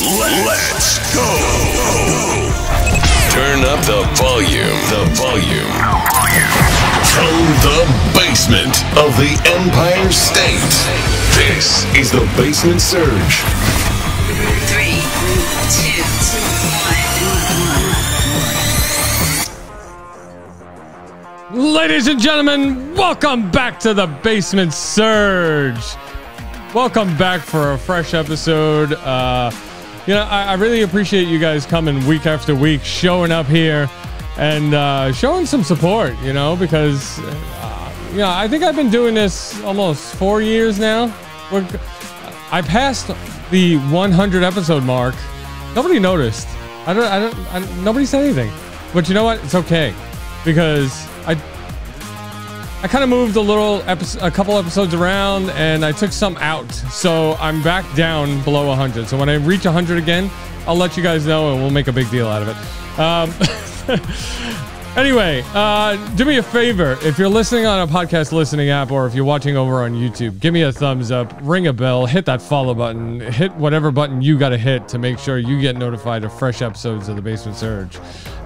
Let's go. Turn up the volume. From the basement of the Empire State. This is the Basement Surge. 3, 2, 1. Ladies and gentlemen, welcome back to the Basement Surge. Welcome back for a fresh episode. I really appreciate you guys coming week after week, showing up here and showing some support, because, I think I've been doing this almost 4 years now. I passed the 100 episode mark. Nobody noticed. Nobody said anything. But you know what? It's okay. Because I kind of moved a couple episodes around, and I took some out, so I'm back down below 100. So when I reach 100 again, I'll let you guys know, and we'll make a big deal out of it. Anyway, do me a favor. If you're listening on a podcast listening app, or if you're watching over on YouTube, give me a thumbs up, ring a bell, hit that follow button, hit whatever button you got to hit to make sure you get notified of fresh episodes of the Basement Surge.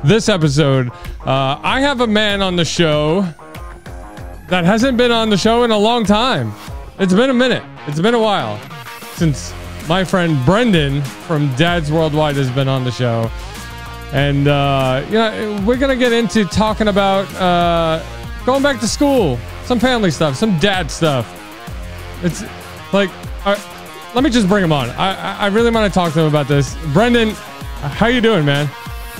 This episode, I have a man on the show that hasn't been on the show in a long time. It's been a minute. It's been a while since my friend Brendan from Dad's Worldwide has been on the show. And, we're going to get into talking about going back to school, some family stuff, some dad stuff. It's like, let me just bring him on. I really want to talk to him about this. Brendan, how you doing, man?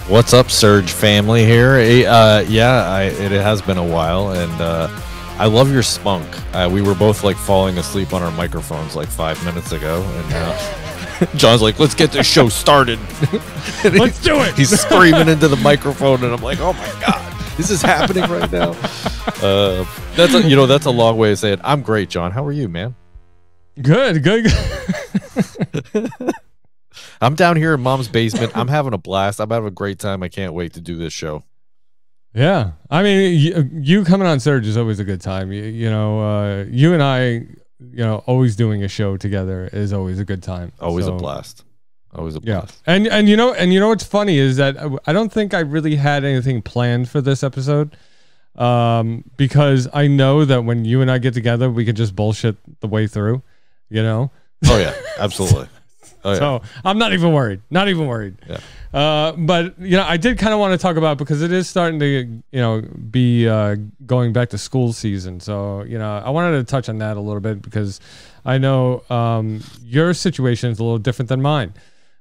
What's up, Surge family here? It has been a while, and I love your spunk. We were both like falling asleep on our microphones like 5 minutes ago, and John's like, "Let's get this show started." Let's do it. He's screaming into the microphone, and I'm like, "Oh my god, this is happening right now." That's a long way of saying I'm great, John. How are you, man? Good. I'm down here in Mom's basement. I'm having a blast. I'm having a great time. I can't wait to do this show. Yeah, I mean, you coming on Surge is always a good time. You and I, always doing a show together is always a good time. Always a blast. Always a blast. Yeah, and what's funny is that I don't think I really had anything planned for this episode, because I know that when you and I get together, we can just bullshit the way through. Oh yeah, absolutely. Oh, yeah. So I'm not even worried. Yeah. But I did kind of want to talk about, because it is starting to be going back to school season. So I wanted to touch on that a little bit, because I know your situation is a little different than mine.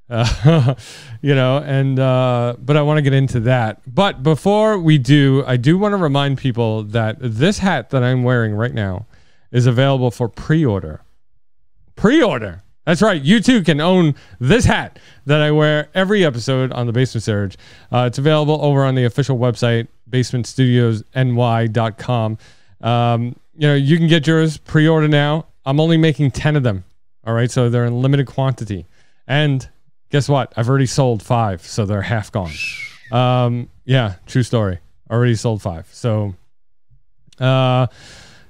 But I want to get into that. But before we do, I do want to remind people that this hat that I'm wearing right now is available for pre-order. Pre-order. That's right. You too can own this hat that I wear every episode on the Basement Surge. It's available over on the official website, basementstudiosny.com. You can get yours pre-order now. I'm only making 10 of them. All right. So they're in limited quantity. And guess what? I've already sold 5. So they're half gone. Yeah, true story. Already sold 5. So,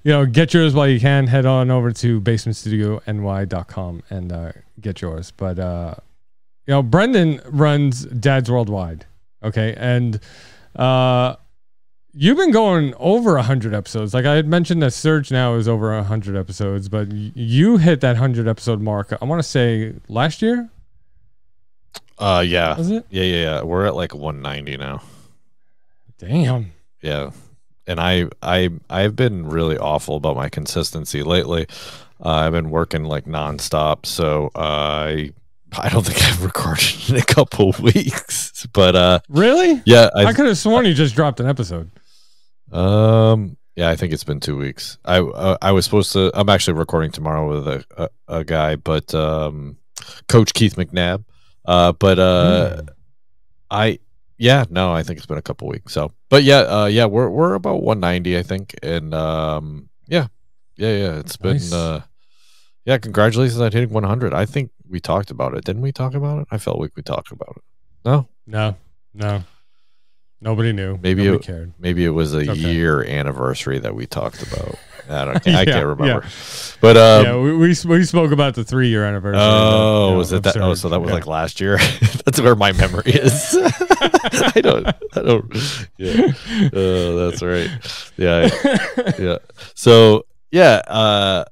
get yours while you can. Head on over to basementstudiosny.com and get yours. But, Brendan runs Dad's Worldwide. Okay. And you've been going over 100 episodes. Like I had mentioned that Surge now is over 100 episodes, but you hit that 100 episode mark, I want to say last year? Yeah. Was it? Yeah. We're at like 190 now. Damn. Yeah. And I've been really awful about my consistency lately. I've been working like nonstop, so I don't think I've recorded in a couple weeks. But really, yeah, I could have sworn you just dropped an episode. Yeah, I think it's been 2 weeks. I was supposed to. I'm actually recording tomorrow with a guy, but Coach Keith McNabb. I think it's been a couple weeks. So, but we're about 190, I think, and it's been nice. Congratulations on hitting 100. I think we talked about it, didn't we? Talk about it? I felt like we talked about it. No. Nobody knew. Maybe Nobody it cared. Maybe it was a Okay. year anniversary that we talked about. I Yeah, can't remember. yeah. But Yeah, we spoke about the 3-year anniversary. oh, you know, was it that? Oh, absurd. so that was Yeah. like last year. That's where my memory is. I don't. Yeah. That's right. Yeah. Yeah. So yeah.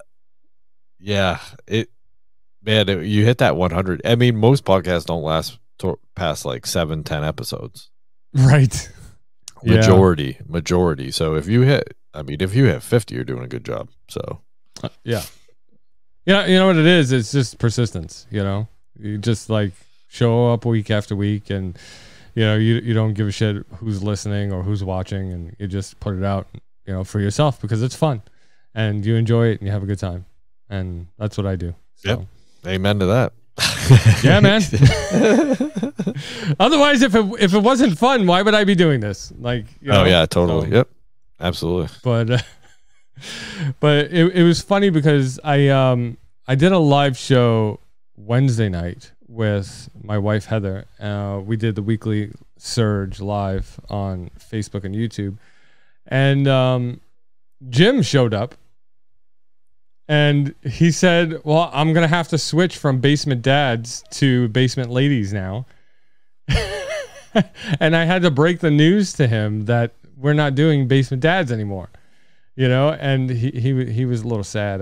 Yeah. You hit that 100. I mean, most podcasts don't last past like 7-10 episodes. Right. Yeah. Majority. So if you hit 50, you're doing a good job. So Yeah. Yeah, you know what it is? It's just persistence, you know? You just like show up week after week and you know, you don't give a shit who's listening or who's watching, and you just put it out, you know, for yourself because it's fun and you enjoy it and you have a good time. And that's what I do. So. Yep. Amen to that. Yeah, man. Otherwise, if it wasn't fun, why would I be doing this? Like, you know? Oh yeah, totally. So, Yep. Absolutely. But it was funny because I did a live show Wednesday night with my wife Heather. We did the weekly Surge live on Facebook and YouTube, and Jim showed up, and he said, "Well, I'm gonna have to switch from Basement Dads to Basement Ladies now," and I had to break the news to him that we're not doing Basement Dads anymore. You know, and he was a little sad.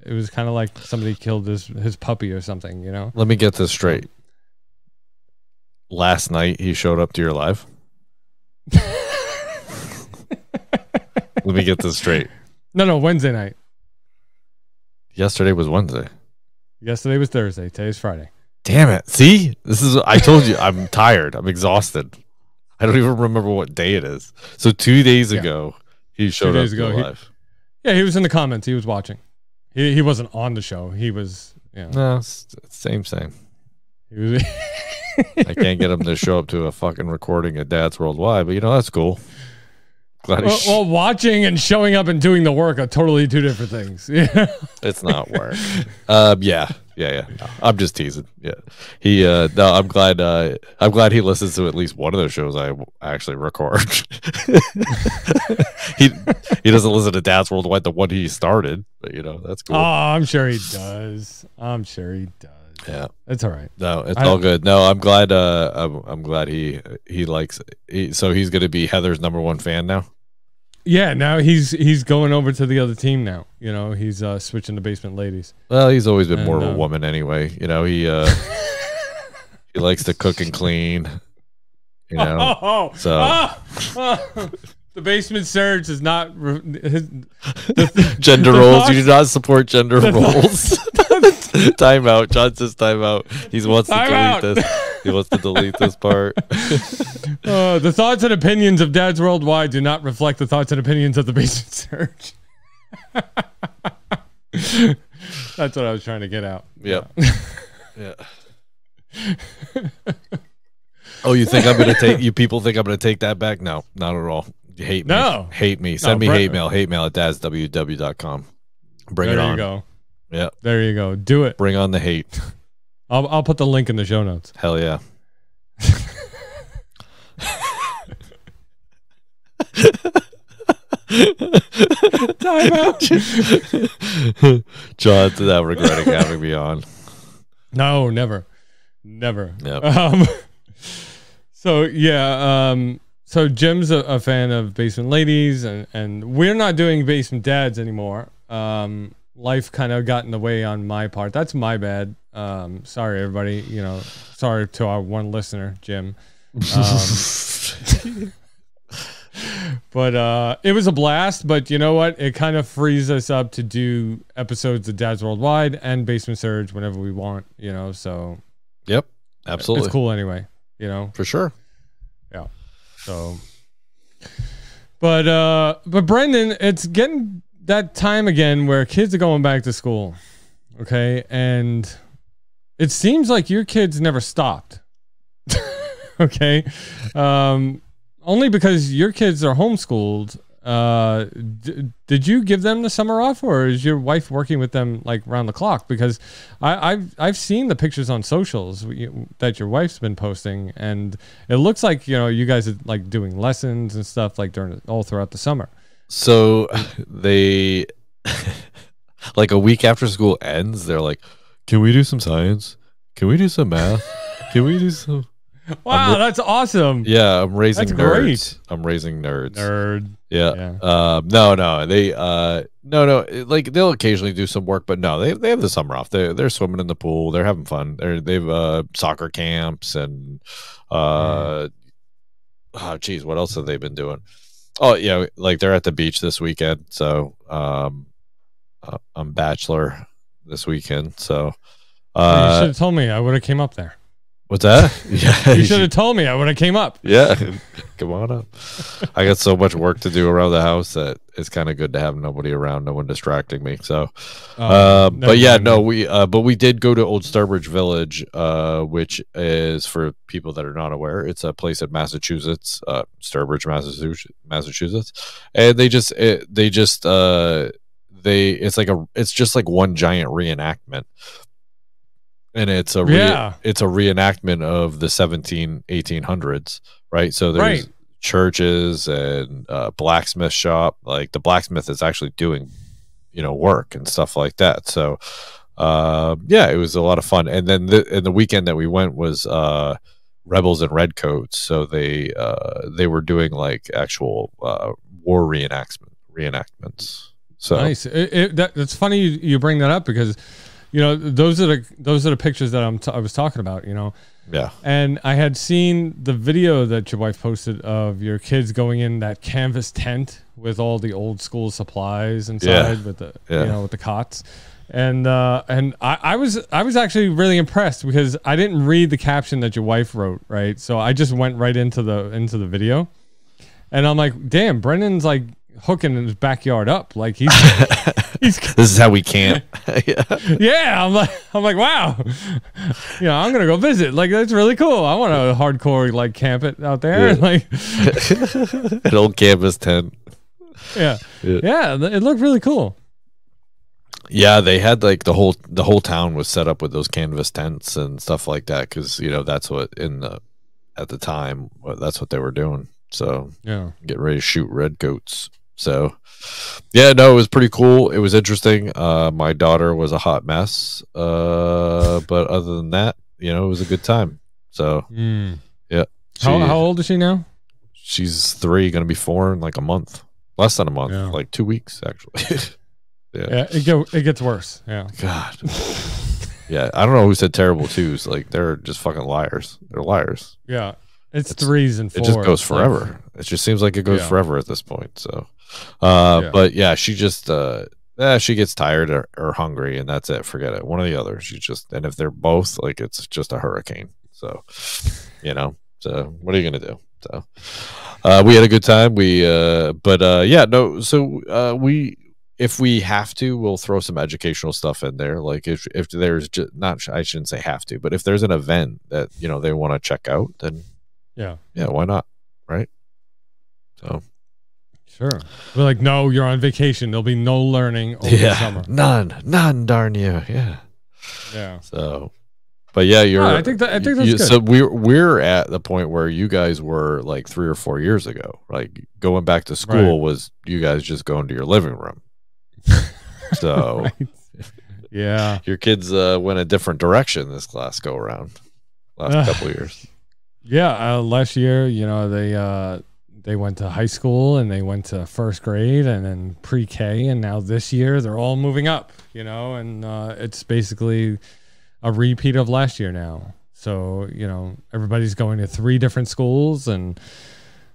It was kind of like somebody killed his puppy or something. You know. Let me get this straight. Last night he showed up to your live. Let me get this straight. No, Wednesday night. Yesterday was Wednesday. Yesterday was Thursday. Today's Friday. Damn it! See, I told you I'm tired. I'm exhausted. I don't even remember what day it is. So 2 days ago, he showed 2 up days to ago, your live. He was in the comments. He was watching. He wasn't on the show. He was. You know, No, same. he was. I can't get him to show up to a fucking recording at Dad's Worldwide, but that's cool. Glad well, watching and showing up and doing the work are totally two different things. Yeah. it's not work. Yeah. No, I'm just teasing. Yeah, he. No, I'm glad he listens to at least one of those shows I actually record. he doesn't listen to Dad's Worldwide, the one he started, but that's cool. Oh, I'm sure he does. Yeah, it's all right. No, it's all good. No, I'm glad. I'm glad he likes. So he's going to be Heather's #1 fan now. Yeah, now he's going over to the other team now. He's switching to Basement Ladies. Well, he's always been more of a woman anyway. He he likes to cook and clean. So the Basement Surge is not gender roles. You do not support gender roles. Time out. John says time out. He wants to delete this. He wants to delete this part. The thoughts and opinions of Dads Worldwide do not reflect the thoughts and opinions of the Basement Surge. That's what I was trying to get out. Yep. Yeah. Oh, you think I'm gonna take? You people think I'm gonna take that back? No, not at all. You hate me. No. Hate me. Send me hate mail. Hate mail at dadsww.com. Bring it on. There you go. Yeah. There you go. Do it. Bring on the hate. I'll put the link in the show notes. Hell yeah. Time out. John's not regretting having me on. No, never. Yep. So Jim's a fan of Basement Ladies, and we're not doing Basement Dads anymore. Life kind of got in the way on my part. That's my bad. Sorry, everybody. Sorry to our one listener, Jim. But it was a blast. But you know what? It kind of frees us up to do episodes of Dads Worldwide and Basement Surge whenever we want. So yep, absolutely. It's cool anyway. For sure. Yeah. So, but Brendan, it's getting that time again where kids are going back to school. Okay. And it seems like your kids never stopped. Okay. Only because your kids are homeschooled. did you give them the summer off, or is your wife working with them like round the clock? Because I've seen the pictures on socials that your wife's been posting, and it looks like you guys are like doing lessons and stuff like all throughout the summer. So they like a week after school ends, they're like, "Can we do some science? Can we do some math? Can we do some?" Wow, that's awesome. Yeah, I'm raising That's nerds. great. I'm raising nerds. Nerd. Yeah. Yeah. No. They like they'll occasionally do some work, but no, they have the summer off. They're swimming in the pool. They're having fun. They've soccer camps and oh geez, what else have they been doing? Oh yeah, like they're at the beach this weekend. So I'm bachelor this weekend. So You should have told me. I would have came up there. what's that? Yeah, You should have told me. I would have came up. Yeah, come on up. I got so much work to do around the house that it's kind of good to have nobody around, no one distracting me. So, but yeah, no, we did go to Old Sturbridge Village, which is, for people that are not aware, it's a place in Massachusetts, Sturbridge, Massachusetts, and it's just like one giant reenactment. And it's a reenactment of the 1800s, right? So there's churches and blacksmith shop. Like the blacksmith is actually doing, work and stuff like that. So, it was a lot of fun. And then the weekend that we went was Rebels in Redcoats. So they were doing like actual war reenactments. So nice. It's funny you bring that up because. Those are the pictures that I was talking about, Yeah. And I had seen the video that your wife posted of your kids going in that canvas tent with all the old school supplies inside with the with the cots. And I was actually really impressed because I didn't read the caption that your wife wrote, right? So I just went right into the video. And I'm like, damn, Brendan's like hooking his backyard up. Like he's this is how we camp. Yeah, I'm like, wow. I'm gonna go visit. Like that's really cool. I want to hardcore like camp it out there. Like an old canvas tent. Yeah, it looked really cool. Yeah, they had like the whole town was set up with those canvas tents and stuff like that because that's what at the time that's what they were doing. So getting ready to shoot redcoats. So it was pretty cool. It was interesting. My daughter was a hot mess, but other than that, it was a good time. So yeah. How old is she now? She's 3, gonna be 4 in like a month, less than a month, like 2 weeks actually. It gets worse. Yeah. God. Yeah, I don't know who said terrible twos. Like they're just fucking liars. They're liars. Yeah. It's 3s and 4s. It just goes forever. It just seems like it goes forever at this point. So, but yeah, she just, she gets tired or hungry and that's it. Forget it. One or the other. And if they're both, like, it's just a hurricane. So, so what are you going to do? So, we had a good time. If we have to, we'll throw some educational stuff in there. Like if there's I shouldn't say have to, but if there's an event that, they want to check out, then yeah, why not? Right. So sure. We're like, no, you're on vacation. There'll be no learning over the summer. None, darn you. Yeah. Yeah. So, but yeah, I think that's good. So we're at the point where you guys were like 3 or 4 years ago. Like going back to school was you guys just going to your living room. So yeah, your kids went a different direction this last go around. Last couple of years. Yeah, last year, they went to high school and they went to first grade and then pre-K, and now this year they're all moving up, and it's basically a repeat of last year now. So, everybody's going to 3 different schools and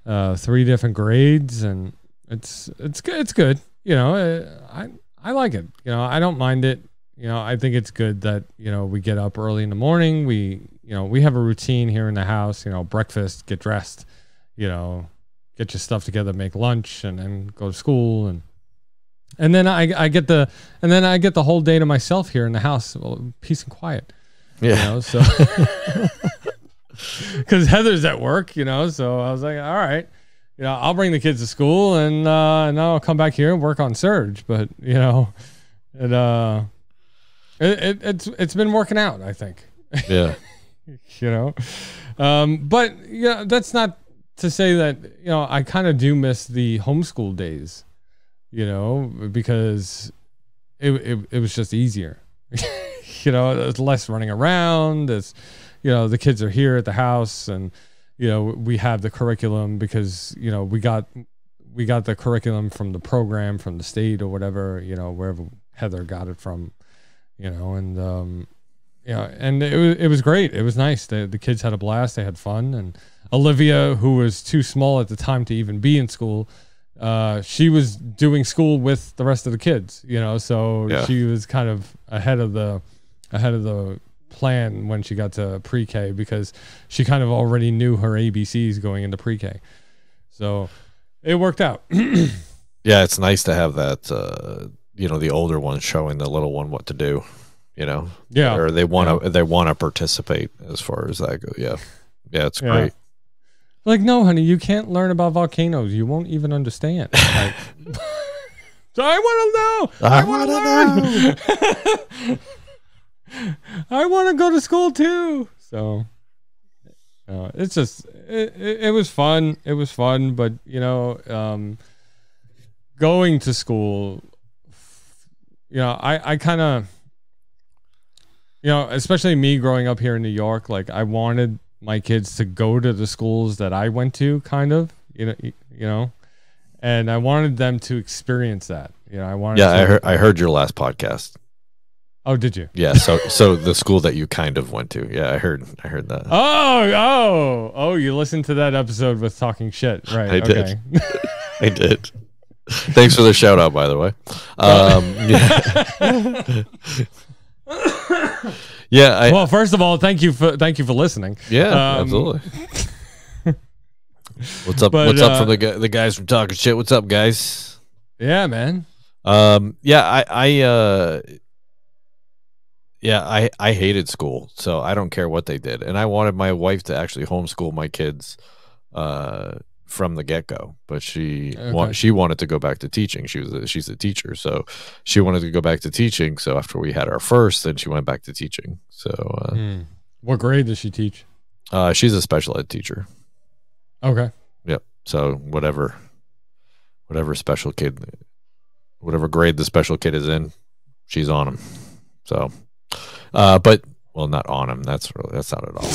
3 different grades, and it's good. It's good. I like it. I don't mind it. I think it's good that, we get up early in the morning. We have a routine here in the house, breakfast, get dressed, get your stuff together, make lunch, and then go to school. And then I get the whole day to myself here in the house, peace and quiet. Yeah. So because Heather's at work, so I was like, all right, I'll bring the kids to school and I'll come back here and work on Surge. But it's been working out, I think. Yeah. But that's not to say that I kind of do miss the homeschool days, because it was just easier. There's less running around. It's the kids are here at the house, and we have the curriculum because we got the curriculum from the program from the state or whatever, wherever Heather got it from, and it was great. It was nice. The kids had a blast. They had fun. And Olivia, who was too small at the time to even be in school, she was doing school with the rest of the kids, so she was kind of ahead of the plan when she got to pre-K, because she kind of already knew her ABCs going into pre-K. So it worked out. Yeah, it's nice to have that, the older one showing the little one what to do. Or they want to participate as far as that goes. Yeah, it's great. Like, no, honey, you can't learn about volcanoes. You won't even understand. Like, so I want to know. I want to learn. I want to go to school too. So it's just it was fun. It was fun, but going to school, I kind of. Especially me growing up here in New York, like I wanted my kids to go to the schools that I went to, kind of, and I wanted them to experience that. I heard your last podcast. Oh, did you? Yeah. So the school that you kind of went to. Yeah, I heard that. Oh, you listened to that episode with talking shit, right? I did. I did. Thanks for the shout out, by the way. Yeah. Well, first of all, thank you for listening. Yeah, absolutely. What's up? What's up from the guys from Talking Shit? What's up, guys? Yeah, man. I hated school, so I don't care what they did, and I wanted my wife to actually homeschool my kids from the get-go, but she wanted to go back to teaching. She's a teacher, so she wanted to go back to teaching. So after we had our first, then she went back to teaching. So what grade does she teach? She's a special ed teacher. Okay. Yep. So whatever special kid, whatever grade the special kid is in, she's on him. So but not on him. That's not at all.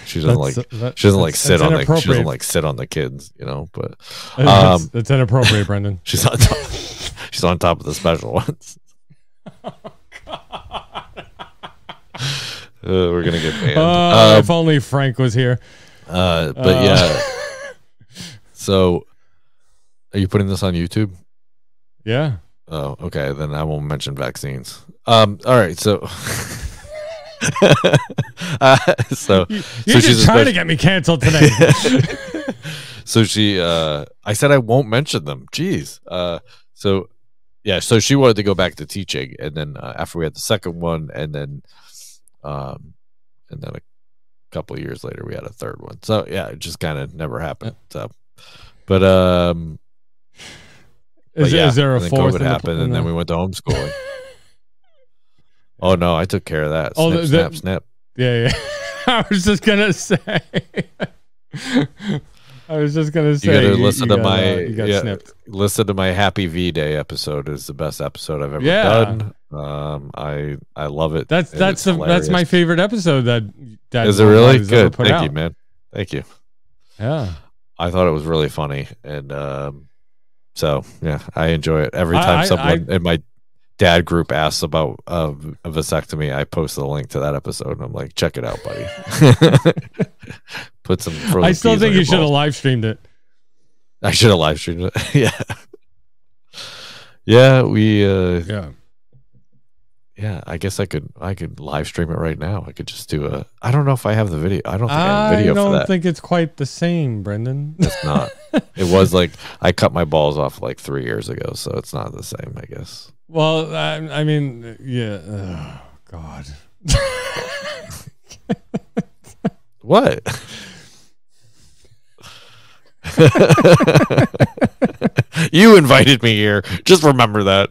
She doesn't sit on the kids, but that's inappropriate, Brendan. She's on top. She's on top of the special ones. Oh, God. We're gonna get banned. If only Frank was here. But yeah. So, are you putting this on YouTube? Yeah. Oh, okay. Then I won't mention vaccines. All right. So. You're just trying to get me canceled today. So I said I won't mention them. Jeez. So she wanted to go back to teaching, and then after we had the second one, and then a couple of years later we had a third one. So yeah, it just kind of never happened. So, but is there a fourth? COVID happened, and then we went to homeschooling. Oh no, I took care of that. Snap. Yeah. I was just gonna say. You gotta listen to my Happy V Day episode. Is the best episode I've ever done. I love it. That's my favorite episode. That is it really good? Thank you, man. Thank you. Yeah, I thought it was really funny, and so yeah, I enjoy it every time someone in my dad group asks about a vasectomy. I post the link to that episode, and I'm like, check it out, buddy. Put some. I still think you should have live streamed it. I should have live streamed it. We. Yeah, I guess I could live stream it right now. I could just do I don't know if I have the video. I don't think I have video for that. I don't think it's quite the same, Brendan. It's not. It was like I cut my balls off like 3 years ago, so it's not the same, I guess. Well, I mean, yeah. Oh, God. What? You invited me here. Just remember that.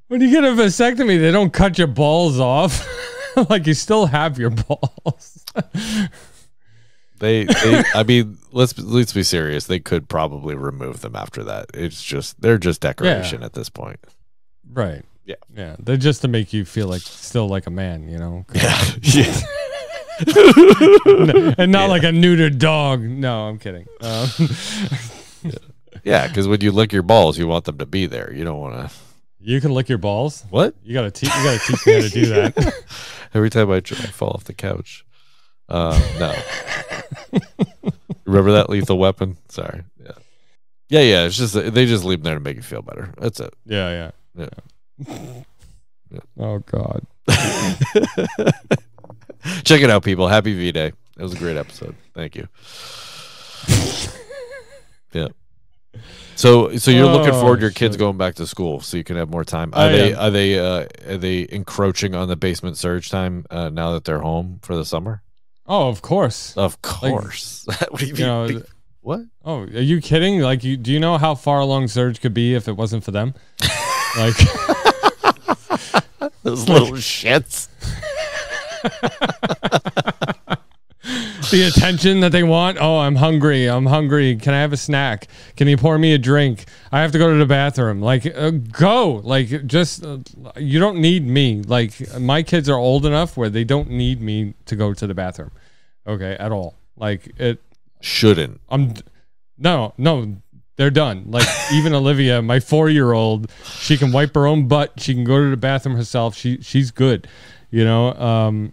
When you get a vasectomy, they don't cut your balls off. Like you still have your balls. They I mean, let's be serious. They could probably remove them after that. It's just they're just decoration at this point. Right. Yeah. Yeah. They're just to make you feel like still like a man, you know? Yeah. And not like a neutered dog. No, I'm kidding. Yeah, because when you lick your balls, you want them to be there. You don't want to. You can lick your balls? What? You gotta teach me how to do that. Every time I try, I fall off the couch. No. Remember that Lethal Weapon? Sorry. Yeah. It's just they just leave them there to make you feel better. That's it. Yeah. Oh God. Check it out, people. Happy V-Day. It was a great episode. Thank you. Yeah. So you're looking forward to your kids going back to school so you can have more time. Are they encroaching on the basement surge time now that they're home for the summer? Oh, of course. Of course. What do you mean? What? Oh, are you kidding? Like, do you know how far along surge could be if it wasn't for them? Like those little shits. The attention that they want. Oh, I'm hungry. Can I have a snack? Can you pour me a drink? I have to go to the bathroom. Like, go. Like, just you don't need me. Like, my kids are old enough where they don't need me to go to the bathroom. Okay, at all. Like it shouldn't. No. They're done. Like even Olivia, my 4-year-old, she can wipe her own butt. She can go to the bathroom herself. She's good. You know,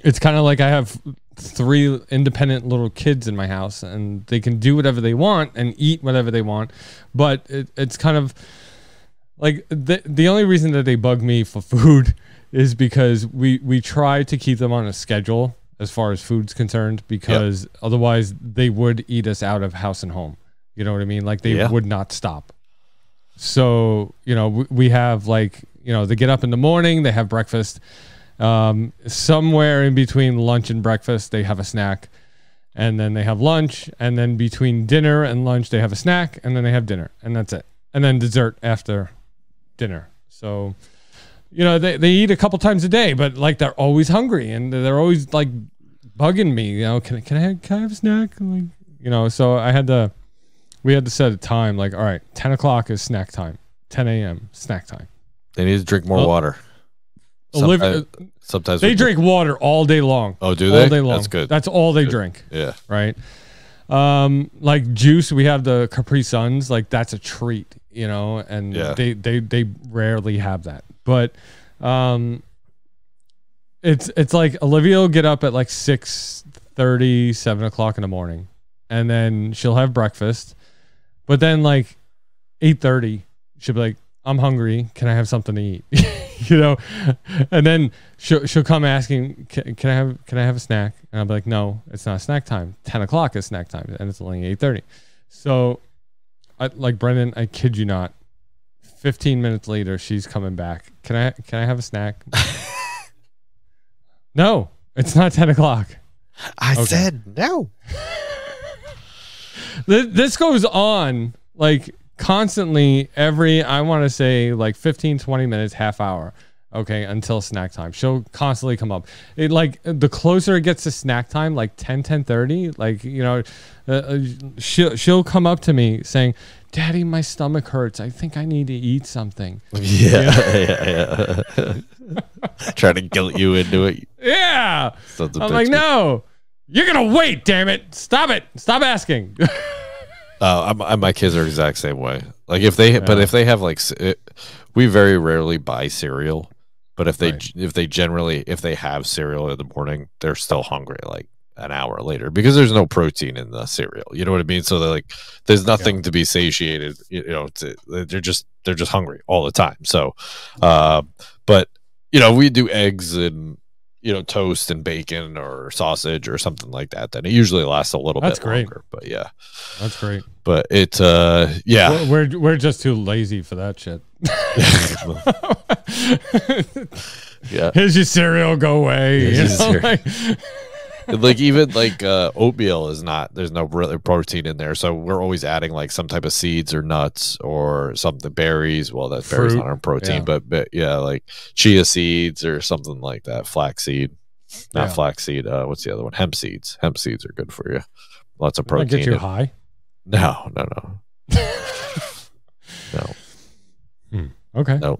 it's kind of like I have 3 independent little kids in my house, and they can do whatever they want and eat whatever they want. But it's kind of like the only reason that they bug me for food is because we try to keep them on a schedule as far as food's concerned, because otherwise they would eat us out of house and home. You know what I mean? Like they would not stop. So, you know, we have like, you know, they get up in the morning, they have breakfast. Somewhere in between lunch and breakfast, they have a snack, and then they have lunch, and then between dinner and lunch, they have a snack, and then they have dinner, and that's it. And then dessert after dinner. So, you know, they eat a couple times a day, but like they're always hungry and they're always like bugging me, you know, can I have a snack? Like, you know, so we had to set a time like, all right, 10 o'clock is snack time, 10 a.m. snack time. They need to drink more water. Sometimes they drink water all day long. Oh, do they? All day long. That's good. That's all they drink. Yeah. Right. Like juice, we have the Capri Suns. Like that's a treat, you know, and they rarely have that. But it's like Olivia will get up at like 6:30, 7 o'clock in the morning, and then she'll have breakfast. But then like 8:30, she'll be like, I'm hungry. Can I have something to eat? You know, and then she'll come asking, can I have a snack? And I'll be like, no, it's not snack time. 10 o'clock is snack time, and it's only 8:30. So, like Brendan, I kid you not, 15 minutes later, she's coming back. Can I have a snack? No, it's not 10 o'clock. I said no. This goes on like constantly every, I want to say like 15, 20 minutes, half hour. Okay. Until snack time. She'll constantly come up. It like the closer it gets to snack time, like 10:30, like, you know, she'll come up to me saying, Daddy, my stomach hurts. I think I need to eat something. Yeah. Trying to guilt you into it. Yeah. I'm like, no, you're going to wait. Damn it. Stop it. Stop asking. My kids are the exact same way. Like if they have like, we very rarely buy cereal, but if they have cereal in the morning, they're still hungry like an hour later because there's no protein in the cereal. You know what I mean? So they're like, there's nothing to be satiated. You know, they're just hungry all the time. So, but you know, we do eggs and, you know, toast and bacon or sausage or something like that. Then it usually lasts a little bit longer. But yeah, that's great. But it, yeah, we're just too lazy for that shit. Yeah, here's your cereal. Go away. You know? Like even like oatmeal is not. There's no really protein in there, so we're always adding like some type of seeds or nuts or something. Berries. Well, that berries Fruit, not on protein, yeah. but yeah, like chia seeds or something like that. Flaxseed, not Yeah. flaxseed. What's the other one? Hemp seeds. Hemp seeds are good for you. Lots of Doesn't that protein. get you high? No. No. Okay. No.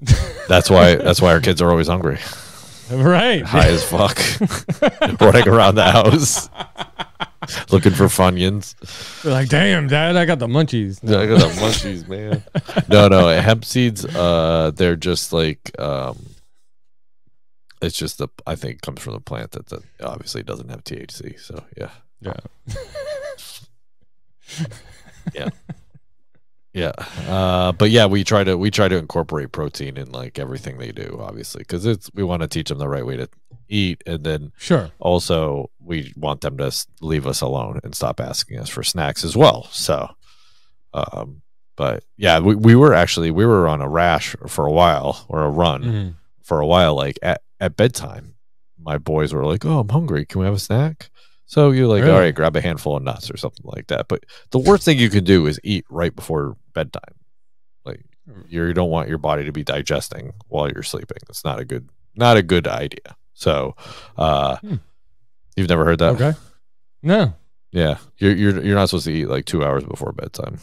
That's why our kids are always hungry. Right. High as fuck. Running around the house. Looking for Funyuns. They're like, damn, Dad, I got the munchies. I got the munchies, man. No. Hemp seeds, they're just like it's just I think comes from the plant that obviously doesn't have THC. So yeah. Yeah. Yeah. But yeah, we try to incorporate protein in like everything they do, obviously, because we want to teach them the right way to eat, and then Sure. also we want them to leave us alone and stop asking us for snacks as well. So, but yeah, we were on a rash for a while, or a run Mhm. for a while. Like at bedtime, my boys were like, "Oh, I'm hungry. Can we have a snack?" So you're like, Really? all right, grab a handful of nuts or something like that. But the worst thing you can do is eat right before bedtime. Like you don't want your body to be digesting while you're sleeping. It's not a good idea. So, you've never heard that? Okay. No. Yeah, you're not supposed to eat like 2 hours before bedtime.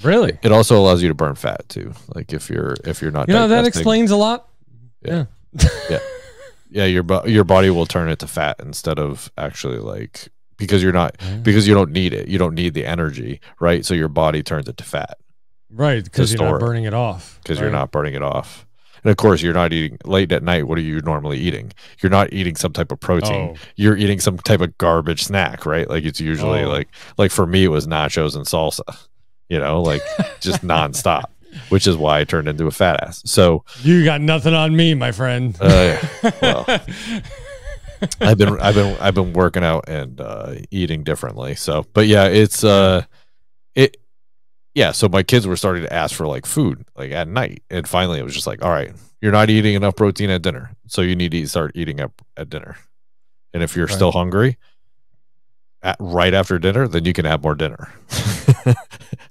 Really? It also allows you to burn fat too. Like if you're not, You know, that digesting- explains a lot. Yeah. Yeah, your body will turn it to fat instead of actually like because you don't need it. You don't need the energy, right? So your body turns it to fat Right, because you're store not it. burning it off. because right? you're not burning it off. And of course, you're not eating late at night. What are you normally eating? You're not eating some type of protein. Oh. You're eating some type of garbage snack, right? Like it's usually Oh. like for me, it was nachos and salsa, like just nonstop, which is why I turned into a fat ass. So You got nothing on me, my friend. well, I've been working out and eating differently. So, but yeah, it's yeah. So my kids were starting to ask for like food like at night, and finally it was just like, all right, you're not eating enough protein at dinner, so you need to start eating up at dinner. And if you're Right. still hungry right after dinner, then you can have more dinner.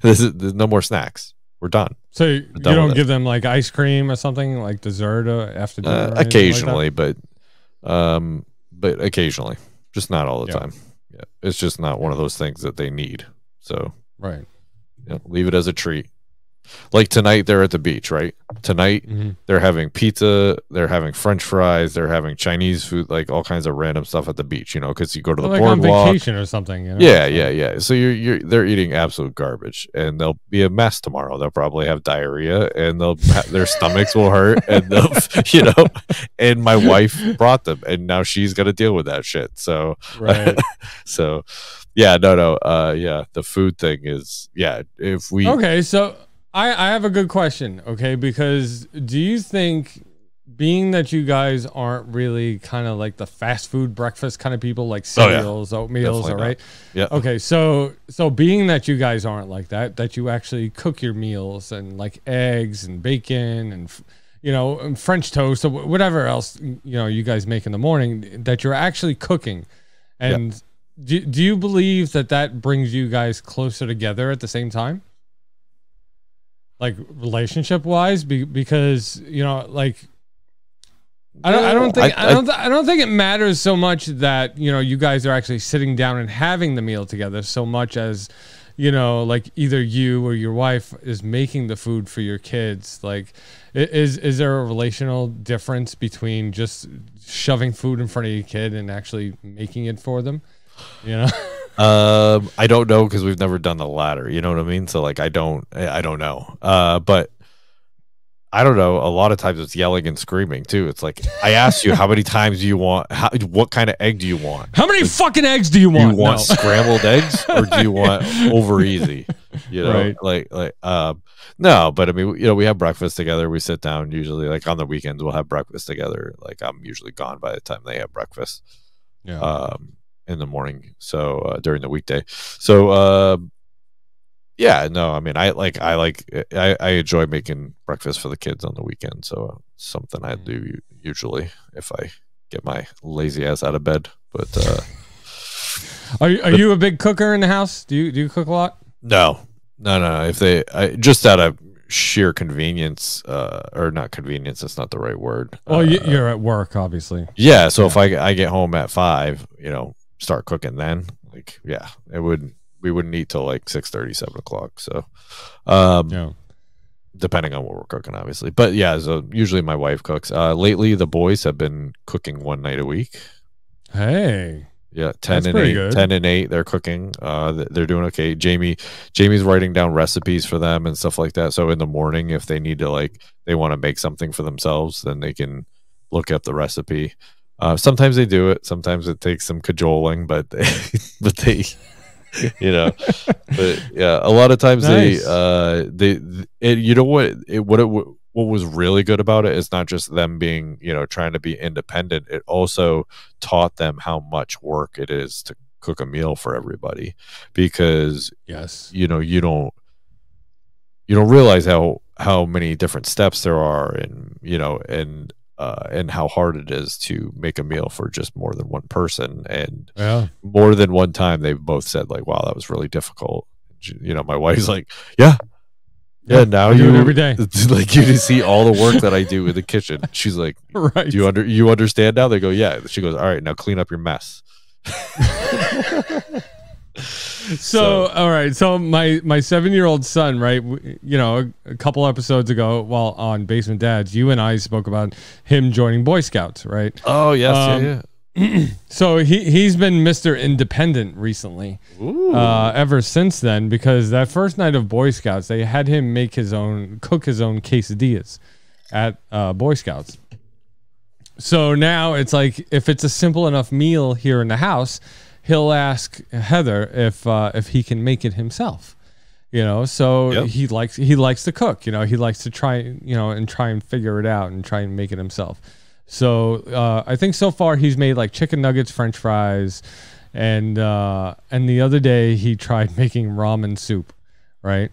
There's no more snacks. We're done. So you done don't with give them like ice cream or something like dessert after dinner? or anything like that? Occasionally, but occasionally, just not all the Yeah. time. Yeah, it's just not one of those things that they need. So Right. leave it as a treat. Like tonight, they're at the beach, right? Tonight, Mhm. they're having pizza, they're having French fries, they're having Chinese food, like all kinds of random stuff at the beach. Because you go to the Like on boardwalk. vacation or something. Yeah. So they're eating absolute garbage, and they'll be a mess tomorrow. They'll probably have diarrhea, and their stomachs will hurt, and they'll, And my wife brought them, and now she's got to deal with that shit. So, Right. so, yeah, no, yeah, the food thing is, yeah. If we Okay, so I have a good question, okay? Because do you think, being that you guys aren't really kind of like the fast food breakfast kind of people, like Oh, yeah. cereals, oatmeals, Definitely all not. right? yeah, Okay, so being that you guys aren't like that you actually cook your meals and like eggs and bacon and and French toast or whatever else you guys make in the morning, that you're actually cooking, and do you believe that brings you guys closer together at the same time? Like relationship wise, because like I don't think it matters so much that you guys are actually sitting down and having the meal together, so much as like either you or your wife is making the food for your kids. Like, is there a relational difference between just shoving food in front of your kid and actually making it for them? I don't know, because we've never done the latter. You know what I mean? So like, I don't know. But I don't know. A lot of times it's yelling and screaming too. It's like, I asked you, how many times do you want? What kind of egg do you want? How many fucking eggs do you Do want? you want No. scrambled eggs, or do you want over easy? Right. No, but I mean, we have breakfast together. We sit down usually, like on the weekends, we'll have breakfast together. Like I'm usually gone by the time they have breakfast. Yeah. In the morning, so during the weekday. So yeah, no, I mean, I enjoy making breakfast for the kids on the weekend, so it's something I do usually if I get my lazy ass out of bed. But Are you a big cooker in the house? Do you cook a lot? No. If just out of sheer convenience, or not convenience, that's not the right word. Well, you're at work, obviously. Yeah. So if I get home at 5, start cooking then. Like, yeah, we wouldn't eat till like 6:30, 7 o'clock. So, depending on what we're cooking, obviously. But yeah, so usually my wife cooks. Lately, the boys have been cooking one night a week. Hey. Yeah, 10 and 8. Good. 10 and 8, they're cooking. They're doing okay. Jamie's writing down recipes for them and stuff like that. So in the morning, if they need to, they want to make something for themselves, then they can look up the recipe. Sometimes they do it. Sometimes it takes some cajoling, but they, but yeah, a lot of times nice. What was really good about it is not just them being, trying to be independent. It also taught them how much work it is to cook a meal for everybody, because yes, you don't realize how many different steps there are, and how hard it is to make a meal for just more than one person. And more than one time, they've both said like, wow, that was really difficult. My wife's like, yeah, now you do it every day. Like, you just see all the work that I do in the kitchen. She's like, right. Do you understand now? They go, yeah. She goes, all right, now clean up your mess. So all right. So my 7-year-old son, right? A couple episodes ago, while on Basement Dads, you and I spoke about him joining Boy Scouts, right? Oh yes, yeah. So he's been Mr. Independent recently, ever since then, because that first night of Boy Scouts, they had him cook his own quesadillas at Boy Scouts. So now it's like, if it's a simple enough meal here in the house, he'll ask Heather if he can make it himself. So yep. he likes to cook. He likes to try and figure it out and try and make it himself. So I think so far he's made like chicken nuggets, French fries, and the other day he tried making ramen soup, right?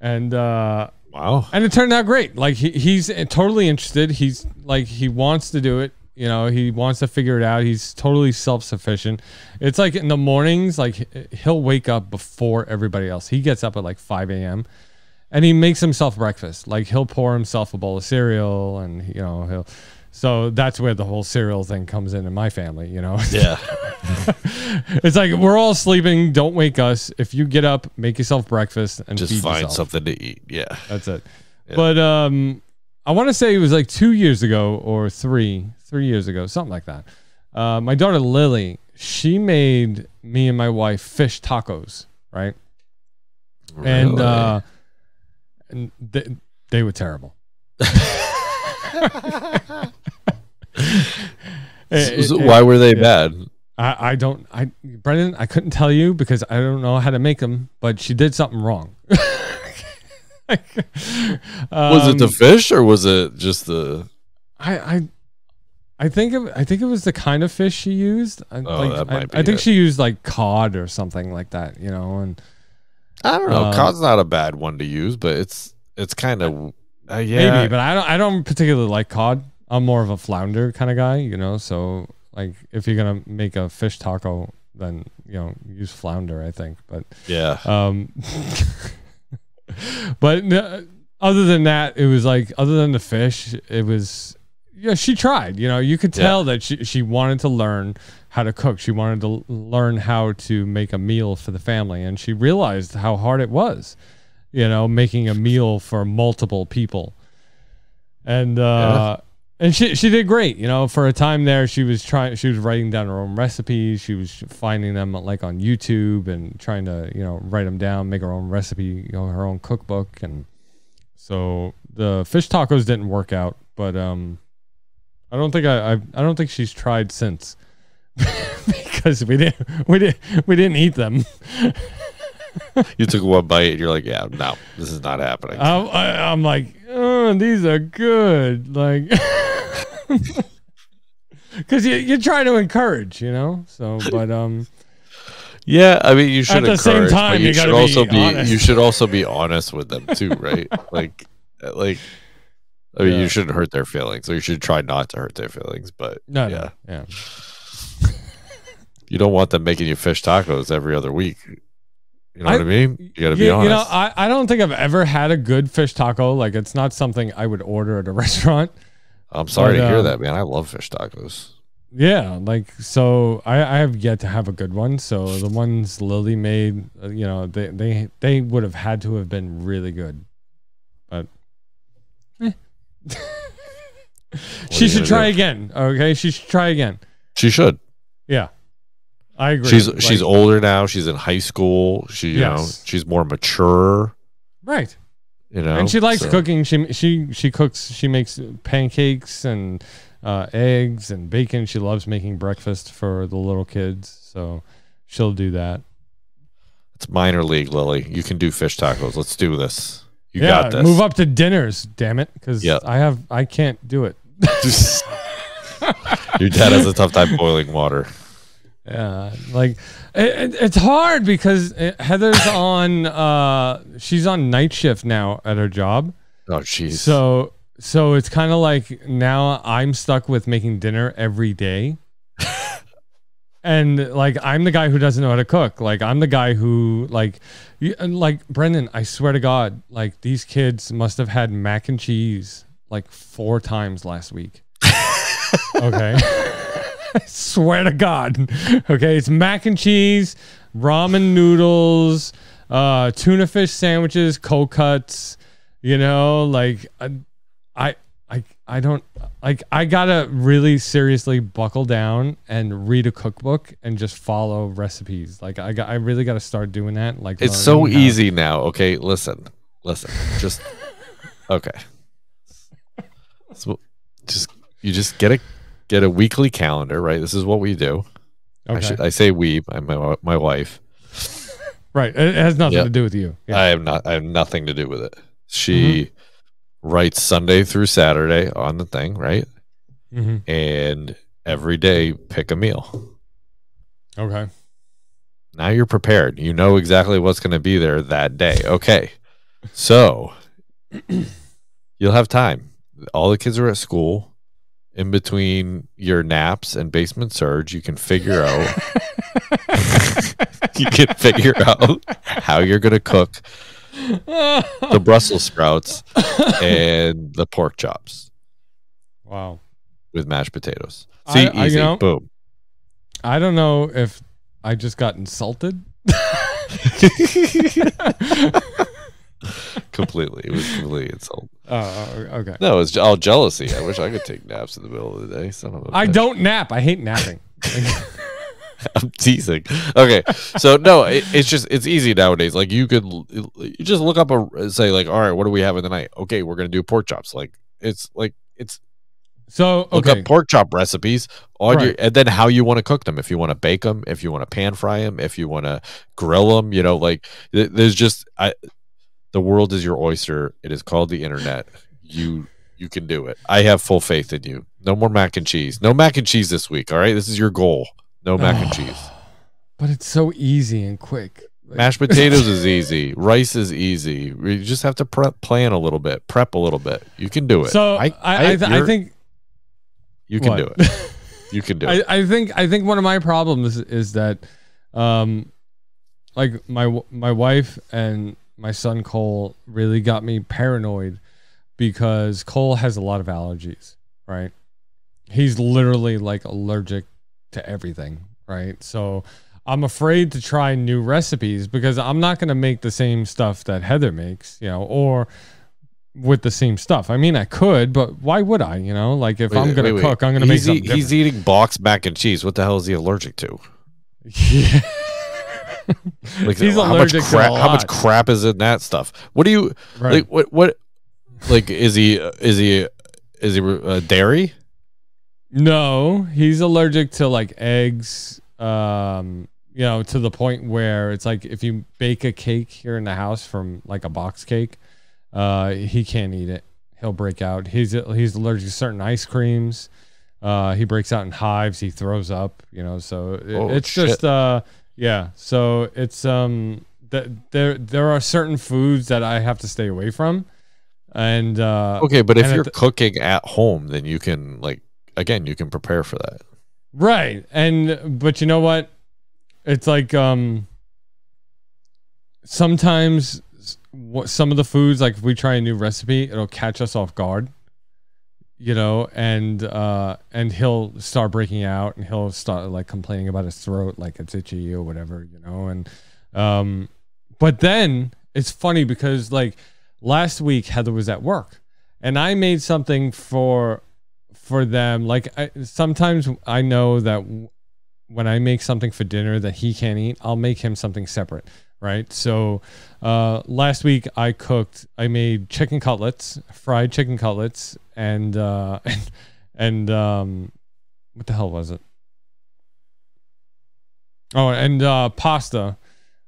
And wow, and it turned out great. Like he's totally interested. He's like, he wants to do it. He wants to figure it out. He's totally self-sufficient. It's like in the mornings, like he'll wake up before everybody else. He gets up at like 5 a.m. and he makes himself breakfast. Like he'll pour himself a bowl of cereal, and he'll. So that's where the whole cereal thing comes in my family, Yeah. It's like, we're all sleeping. Don't wake us. If you get up, make yourself breakfast and just feed find yourself. something to eat. Yeah. That's it. Yeah. But I want to say it was like 2 years ago or 3 years ago, something like that. My daughter Lily, she made me and my wife fish tacos, right? Really? And they were terrible. Why were they bad? Brendan, I couldn't tell you because I don't know how to make them, but she did something wrong. Was it the fish or was it just the? I think it was the kind of fish she used. That might be I think she used like cod or something like that, and I don't know. Cod's not a bad one to use, but it's kind of maybe. But I don't particularly like cod. I'm more of a flounder kind of guy, So like, if you're gonna make a fish taco, then use flounder, I think. But yeah. But other than that, it was like, other than the fish, it was, she tried. You could tell that she wanted to learn how to cook. She wanted to learn how to make a meal for the family, and she realized how hard it was, making a meal for multiple people. And and she did great. For a time there, she was writing down her own recipes. She was finding them like on YouTube and trying to, write them down, make her own recipe, her own cookbook. And so the fish tacos didn't work out, but I don't think she's tried since because we didn't eat them. You took one bite and you're like, yeah, no, this is not happening. I'm like, oh, these are good. Like, because you're trying to encourage, so, but, yeah, I mean, you should at the same time, you should also be honest. You should also be honest with them too, right? like, I mean, you shouldn't hurt their feelings, or you should try not to hurt their feelings, but yeah. You don't want them making you fish tacos every other week. You know what I mean? You got to be honest. You know, I don't think I've ever had a good fish taco. Like, it's not something I would order at a restaurant. I'm sorry to hear that, man. I love fish tacos. Yeah, like, so I have yet to have a good one. So the ones Lily made, you know, they would have had to have been really good. But she should try again. Okay, she should try again. She should. Yeah, I agree. She's older now. She's in high school. You know, she's more mature. Right. You know, and she likes cooking. She cooks. She makes pancakes and eggs and bacon. She loves making breakfast for the little kids, so she'll do that. It's minor league, Lily. You can do fish tacos. Let's do this. You got this. Move up to dinners, damn it, because I can't do it. Your dad has a tough time boiling water. Yeah, like it's hard because Heather's on. She's on night shift now at her job. Oh, jeez. So it's kind of like now I'm stuck with making dinner every day. And like, I'm the guy who doesn't know how to cook. Like, I'm the guy who like Brendan, I swear to God, like these kids must have had mac and cheese like 4 times last week. Okay. I swear to God. Okay. It's mac and cheese, ramen noodles, tuna fish sandwiches, cold cuts, you know, like I don't like, I gotta really seriously buckle down and read a cookbook and just follow recipes. Like I really got to start doing that. Like, it's so easy now. Okay. Listen, just, okay. So you just get a weekly calendar, right? This is what we do. Okay. I say we, my wife. Right. It has nothing to do with you. Yeah. I have nothing to do with it. She writes Sunday through Saturday on the thing, right? And every day pick a meal. Okay. Now you're prepared. You know exactly what's going to be there that day. Okay. So you'll have time. All the kids are at school. In between your naps and Basement Surge, you can figure out how you're going to cook the Brussels sprouts and the pork chops. Wow. With mashed potatoes. See, easy. You know, boom. I don't know if I just got insulted. Completely. It was completely insult. Oh, okay. No, it's all jealousy. I wish I could take naps in the middle of the day. I don't nap. I hate napping. I'm teasing. Okay, so no, it's easy nowadays. Like you just look up say like, all right, what do we have in the night? Okay, we're gonna do pork chops. So look up pork chop recipes on your, and then how you want to cook them. If you want to bake them, if you want to pan fry them, if you want to grill them, you know, like there's just the world is your oyster. It is called the internet. You can do it. I have full faith in you. No more mac and cheese. No mac and cheese this week. All right, this is your goal. No mac and cheese. But it's so easy and quick. Mashed potatoes is easy. Rice is easy. You just have to plan a little bit, prep a little bit. You can do it. So I think you can do it. You can do it. I think one of my problems is that, like my wife and my son Cole really got me paranoid because Cole has a lot of allergies. Right, he's literally like allergic to everything, right? So I'm afraid to try new recipes because I'm not going to make the same stuff that Heather makes, you know, or with the same stuff. I mean, I could, but why would I, you know? Like if I'm going to cook, I'm going to make something different. He's eating boxed mac and cheese. What the hell is he allergic to? Yeah. Like, he's allergic to a lot. How much crap is in that stuff? What do you like? What like is he dairy? No, he's allergic to like eggs, you know, to the point where it's like if you bake a cake here in the house from like a box cake, he can't eat it. He'll break out. He's allergic to certain ice creams. He breaks out in hives. He throws up, you know, so it's just, yeah. So it's, there are certain foods that I have to stay away from. And, okay, but if you're cooking at home, then you can like, again, you can prepare for that. Right. But you know what? it's like sometimes some of the foods, like if we try a new recipe, it'll catch us off guard, you know, and he'll start breaking out and he'll start like complaining about his throat, like it's itchy or whatever, you know. And but then it's funny because like last week Heather was at work and I made something for them. Like sometimes I know that when I make something for dinner that he can't eat, I'll make him something separate. Right. So last week I made chicken cutlets, fried chicken cutlets, and what the hell was it? Oh, and pasta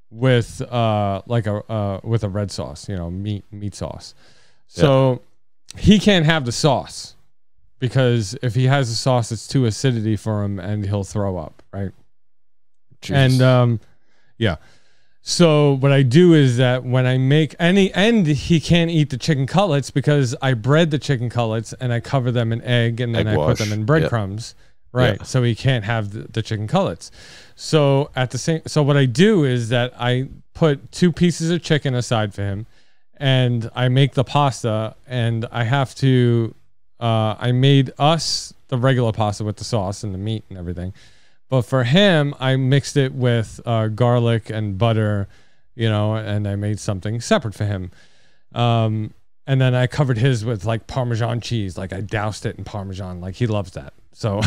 with like with a red sauce, you know, meat sauce. So he can't have the sauce because if he has the sauce, it's too acidity for him and he'll throw up. Right. Jeez. And yeah. So what I do is that when I make and he can't eat the chicken cutlets because I bread the chicken cutlets and I cover them in egg and then I put them in breadcrumbs, right? Yeah. So he can't have the chicken cutlets. So so what I do is that I put 2 pieces of chicken aside for him, and I make the pasta, and I have to. I made us the regular pasta with the sauce and the meat and everything. But for him, I mixed it with garlic and butter, you know, and I made something separate for him. And then I covered his with like Parmesan cheese. Like I doused it in Parmesan. Like he loves that. So,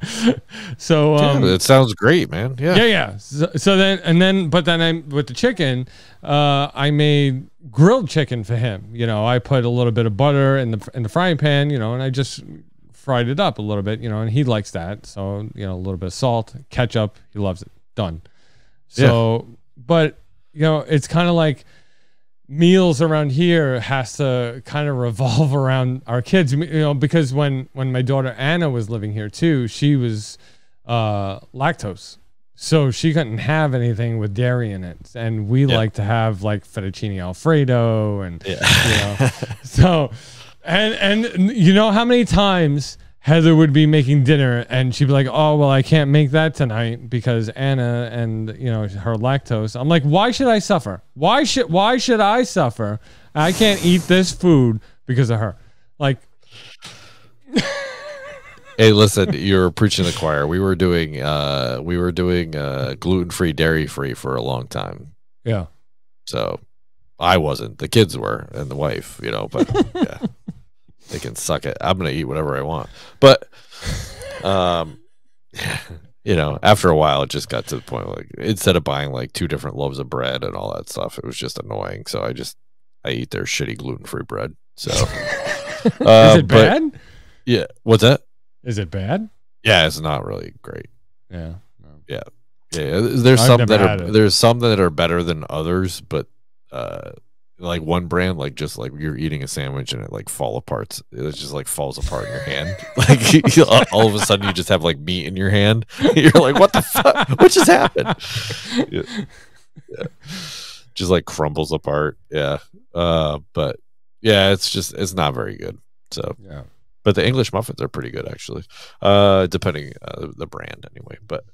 it sounds great, man. Yeah. Yeah. So then, but then with the chicken, I made grilled chicken for him. You know, I put a little bit of butter in the frying pan, you know, and I just fried it up a little bit, you know, and he likes that. So, you know, a little bit of salt, ketchup, he loves it. Done. So, but, you know, it's kind of like meals around here has to kind of revolve around our kids, you know, because when my daughter Anna was living here too, she was lactose. So she couldn't have anything with dairy in it. And we like to have like fettuccine Alfredo and, you know, so... And you know how many times Heather would be making dinner and she'd be like, oh, well, I can't make that tonight because Anna and, you know, her lactose. I'm like, why should I suffer? Why should I suffer? I can't eat this food because of her. Like, hey, listen, you're preaching the choir. We were doing gluten-free, dairy-free for a long time. Yeah. So I wasn't. The kids were and the wife, you know, but yeah. They can suck it. I'm gonna eat whatever I want, but you know, after a while, it just got to the point where, like, instead of buying like 2 different loaves of bread and all that stuff, it was just annoying. So I eat their shitty gluten-free bread. So is it bad? Yeah. What's that? Is it bad? Yeah, it's not really great. Yeah. Yeah. There's some that are better than others, but like one brand, like just like you're eating a sandwich and it like fall apart. It just like falls apart in your hand. Like all of a sudden you just have like meat in your hand. You're like, what the fuck? What just happened? Yeah. Just like crumbles apart. Yeah. But yeah, it's not very good. So yeah. But the English muffins are pretty good actually. Depending the brand anyway. But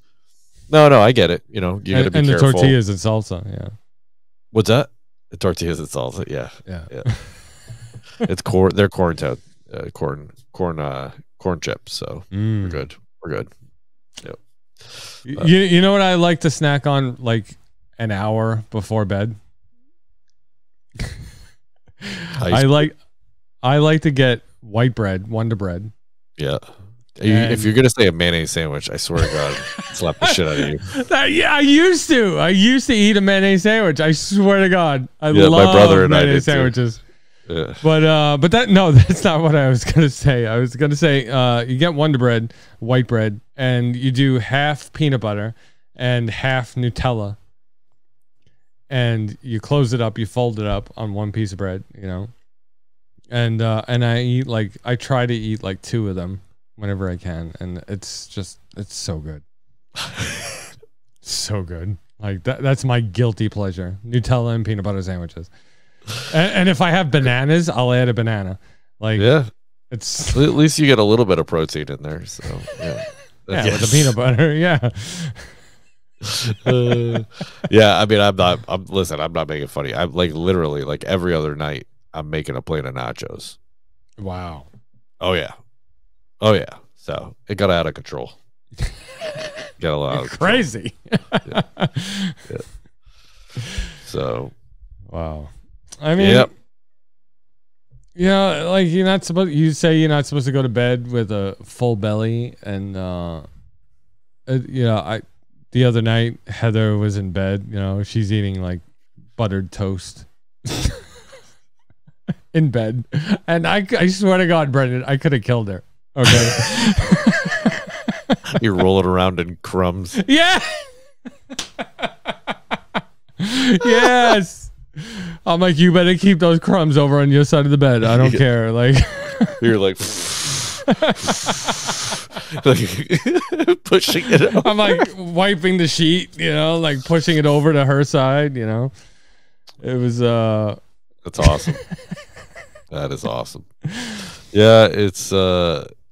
no, I get it. You know, you got to be careful. And the tortillas and salsa. Yeah. What's that? The tortillas and salsa, yeah. It's corn. They're corn chips. So we're good. Yep. You know what I like to snack on like an hour before bed? I like to get white bread, Wonder Bread. Yeah. If you're gonna say a mayonnaise sandwich, I swear to God, slap the shit out of you. Yeah, I used to eat a mayonnaise sandwich. I swear to God, I love my brother mayonnaise sandwiches. Yeah. But that's not what I was gonna say. I was gonna say you get Wonder Bread, white bread, and you do half peanut butter and half Nutella, and you close it up, you fold it up on one piece of bread, you know, and I try to eat like 2 of them whenever I can, and it's so good. So good. Like that's my guilty pleasure. Nutella and peanut butter sandwiches. And if I have bananas, I'll add a banana. Like, yeah, it's at least you get a little bit of protein in there. So yeah, with the peanut butter. Yeah. Yeah, I mean, I'm not. Listen, I'm not making funny. I'm like literally like every other night, I'm making a plate of nachos. Wow. Oh yeah, oh yeah. So it got out of control. Got a lot of Crazy. Yeah. So, wow. I mean, yep. yeah, like you're not supposed. You say you're not supposed to go to bed with a full belly, and the other night Heather was in bed. You know, she's eating like buttered toast in bed, and I swear to God, Brendan, I could have killed her. Okay. You're rolling around in crumbs. Yeah. Yes. I'm like, you better keep those crumbs over on your side of the bed. I don't care. Like, you're like, pushing it over. I'm like wiping the sheet, you know, like pushing it over to her side, you know. It was that's awesome. That is awesome. Yeah, it's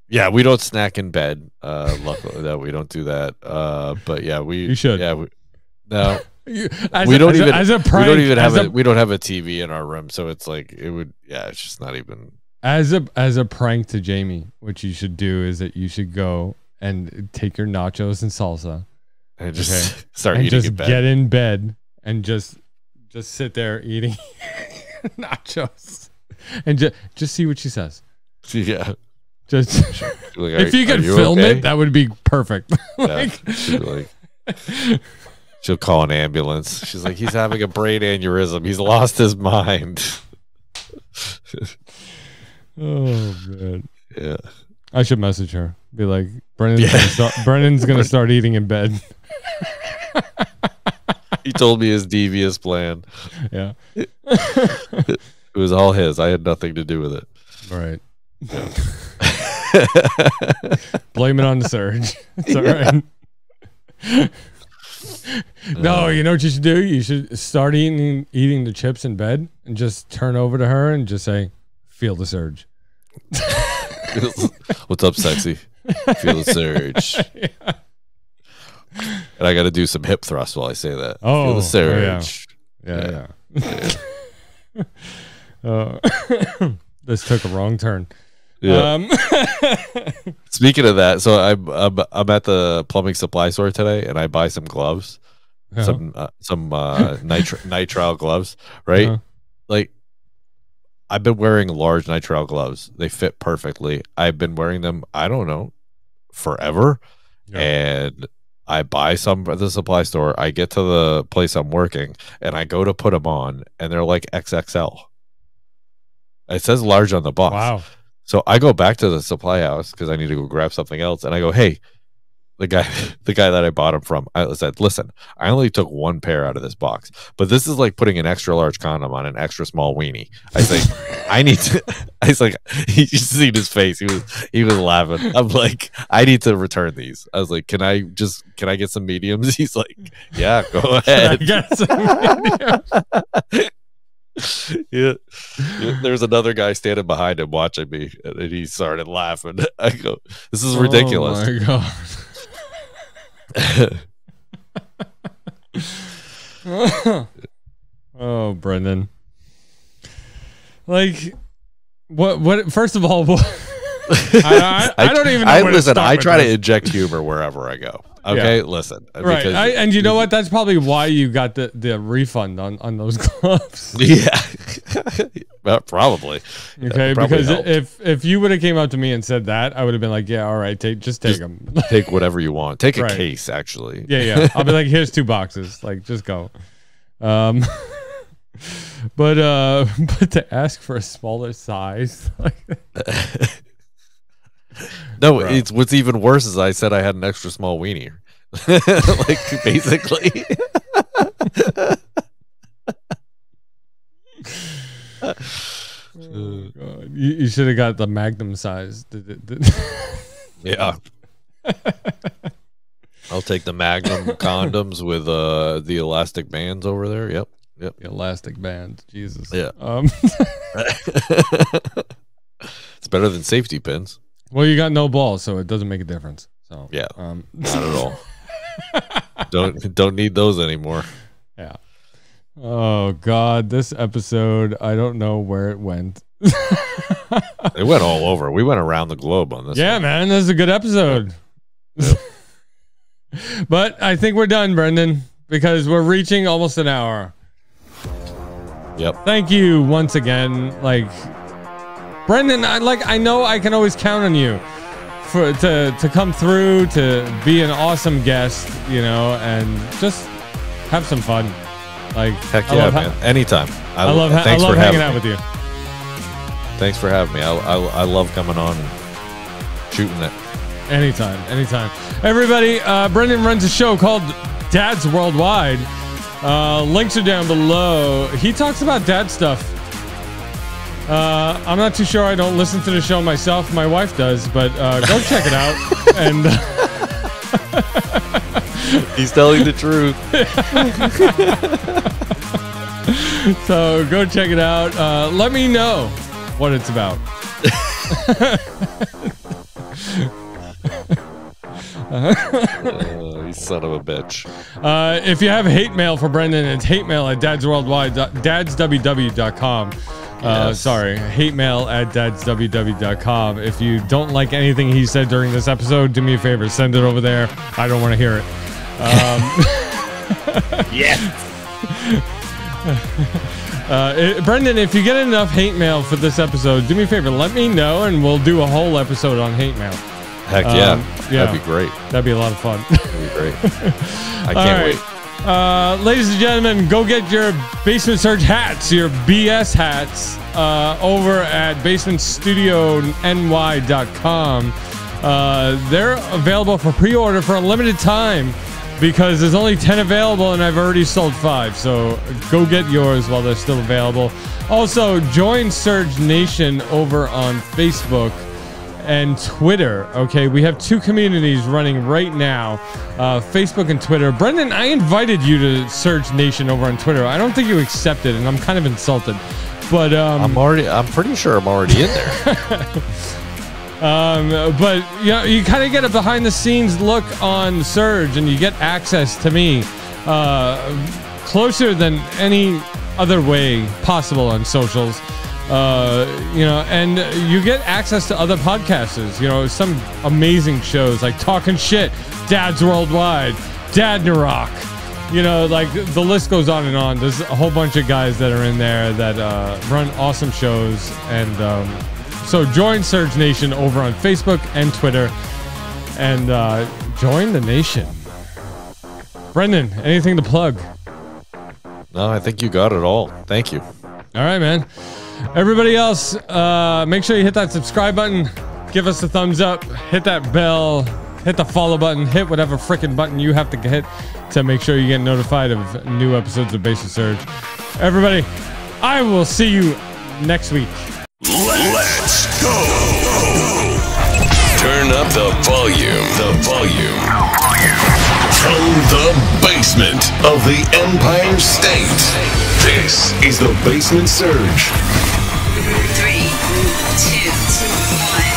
yeah, we don't snack in bed. Luckily that we don't do that. But yeah, you should. Yeah, no. We don't even have a TV in our room, so it's like it would. Yeah, it's just not even as a prank to Jamie. What you should do is that you should go and take your nachos and salsa and just start and eating just in bed. get in bed and just sit there eating nachos and just see what she says. Yeah, just like, if you could film it, that would be perfect. Like, yeah, she'll call an ambulance. She's like, he's having a brain aneurysm. He's lost his mind. Oh man. Yeah. I should message her. Be like, Brennan's gonna start eating in bed. He told me his devious plan. Yeah. It was all his. I had nothing to do with it. Right. Blame it on the surge. It's all right. No, you know what you should do? You should start eating the chips in bed and just turn over to her and just say, feel the surge. What's up, sexy? Feel the surge. Yeah. And I got to do some hip thrusts while I say that. Oh, feel the surge. Yeah. This took a wrong turn. Yeah. Speaking of that, so I'm at the plumbing supply store today, and I buy some gloves, some nitrile gloves, right? Like, I've been wearing large nitrile gloves. They fit perfectly. I've been wearing them, I don't know, forever. Yeah. And I buy some at the supply store. I get to the place I'm working, and I go to put them on, and they're like XXL. It says large on the box. Wow. So I go back to the supply house because I need to go grab something else, and I go, "Hey, the guy that I bought them from." I said, "Listen, I only took one pair out of this box, but this is like putting an extra large condom on an extra small weenie." I say, "I need to." I was like, "You should see his face. He was laughing." I'm like, "I need to return these." I was like, "Can I get some mediums?" He's like, "Yeah, go ahead." I got some mediums. Yeah. There's another guy standing behind him watching me, and he started laughing. I go, "This is ridiculous." Oh my god. Oh, Brendan. Like, what? First of all, I don't even know where to start I with try this. to inject humor wherever I go. Okay, listen. Right, and you know what? That's probably why you got the refund on those gloves. Yeah, well, probably. Okay, probably because helped. if you would have came up to me and said that, I would have been like, yeah, all right, just take them. Take whatever you want. Take a Right. case, actually. Yeah. I'll be like, here's 2 boxes. Like, just go. But to ask for a smaller size, like, No, Bro. it's what's even worse is I said I had an extra small weenie. Like, basically. oh God. You should have got the Magnum size. Yeah. I'll take the Magnum condoms with the elastic bands over there. Yep. The elastic band, Jesus. Yeah. It's better than safety pins. Well, you got no balls, so it doesn't make a difference. So Yeah. not Not at all. Don't need those anymore. Yeah. Oh God, this episode, I don't know where it went. It went all over. We went around the globe on this. Yeah, one. man, this is a good episode. Yep. But I think we're done, Brendan, because we're reaching almost an hour. Yep. Thank you once again. Like, Brendan, I know I can always count on you to come through, to be an awesome guest, you know, and just have some fun. Like, Heck yeah, man. Anytime. I love hanging out with you. Thanks for having me. I love coming on and shooting it. Anytime. Everybody, Brendan runs a show called Dad's Worldwide. Links are down below. He talks about dad stuff. I'm not too sure. I don't listen to the show myself. My wife does, but go check it out. And he's telling the truth. So go check it out. Let me know what it's about. You son of a bitch. If you have hate mail for Brendan, it's hate mail at dadsww.com. Yes. Sorry, hate mail at dadsww.com. If you don't like anything he said during this episode, do me a favor, send it over there. I don't want to hear it. Brendan, if you get enough hate mail for this episode, do me a favor, let me know, and we'll do a whole episode on hate mail. Heck yeah. That'd be great. That'd be a lot of fun. That'd be great. I can't wait. Ladies and gentlemen, go get your Basement Surge hats, your BS hats, over at basementstudiony.com. They're available for pre-order for a limited time because there's only 10 available and I've already sold 5. So go get yours while they're still available. Also, join Surge Nation over on Facebook and Twitter. Okay, we have 2 communities running right now, Facebook and Twitter. Brendan, I invited you to Surge Nation over on Twitter. I don't think you accepted, and I'm kind of insulted. But I'm pretty sure I'm already in there. But you know, you kind of get a behind the scenes look on Surge, and you get access to me closer than any other way possible on socials. You know, and you get access to other podcasters, you know, some amazing shows like Talking Shit, Dad's Worldwide, Dad Narok, you know, like the list goes on and on. There's a whole bunch of guys that are in there that run awesome shows. And so join Surge Nation over on Facebook and Twitter and join the nation. Brendan, anything to plug? No, I think you got it all. Thank you. All right, man. Everybody else, make sure you hit that subscribe button, give us a thumbs up, hit that bell, hit the follow button, hit whatever freaking button you have to hit to make sure you get notified of new episodes of Basement Surge. Everybody, I will see you next week. Let's go. Turn up the volume. From the basement of the Empire State, this is the Basement Surge. 3, 2, 1.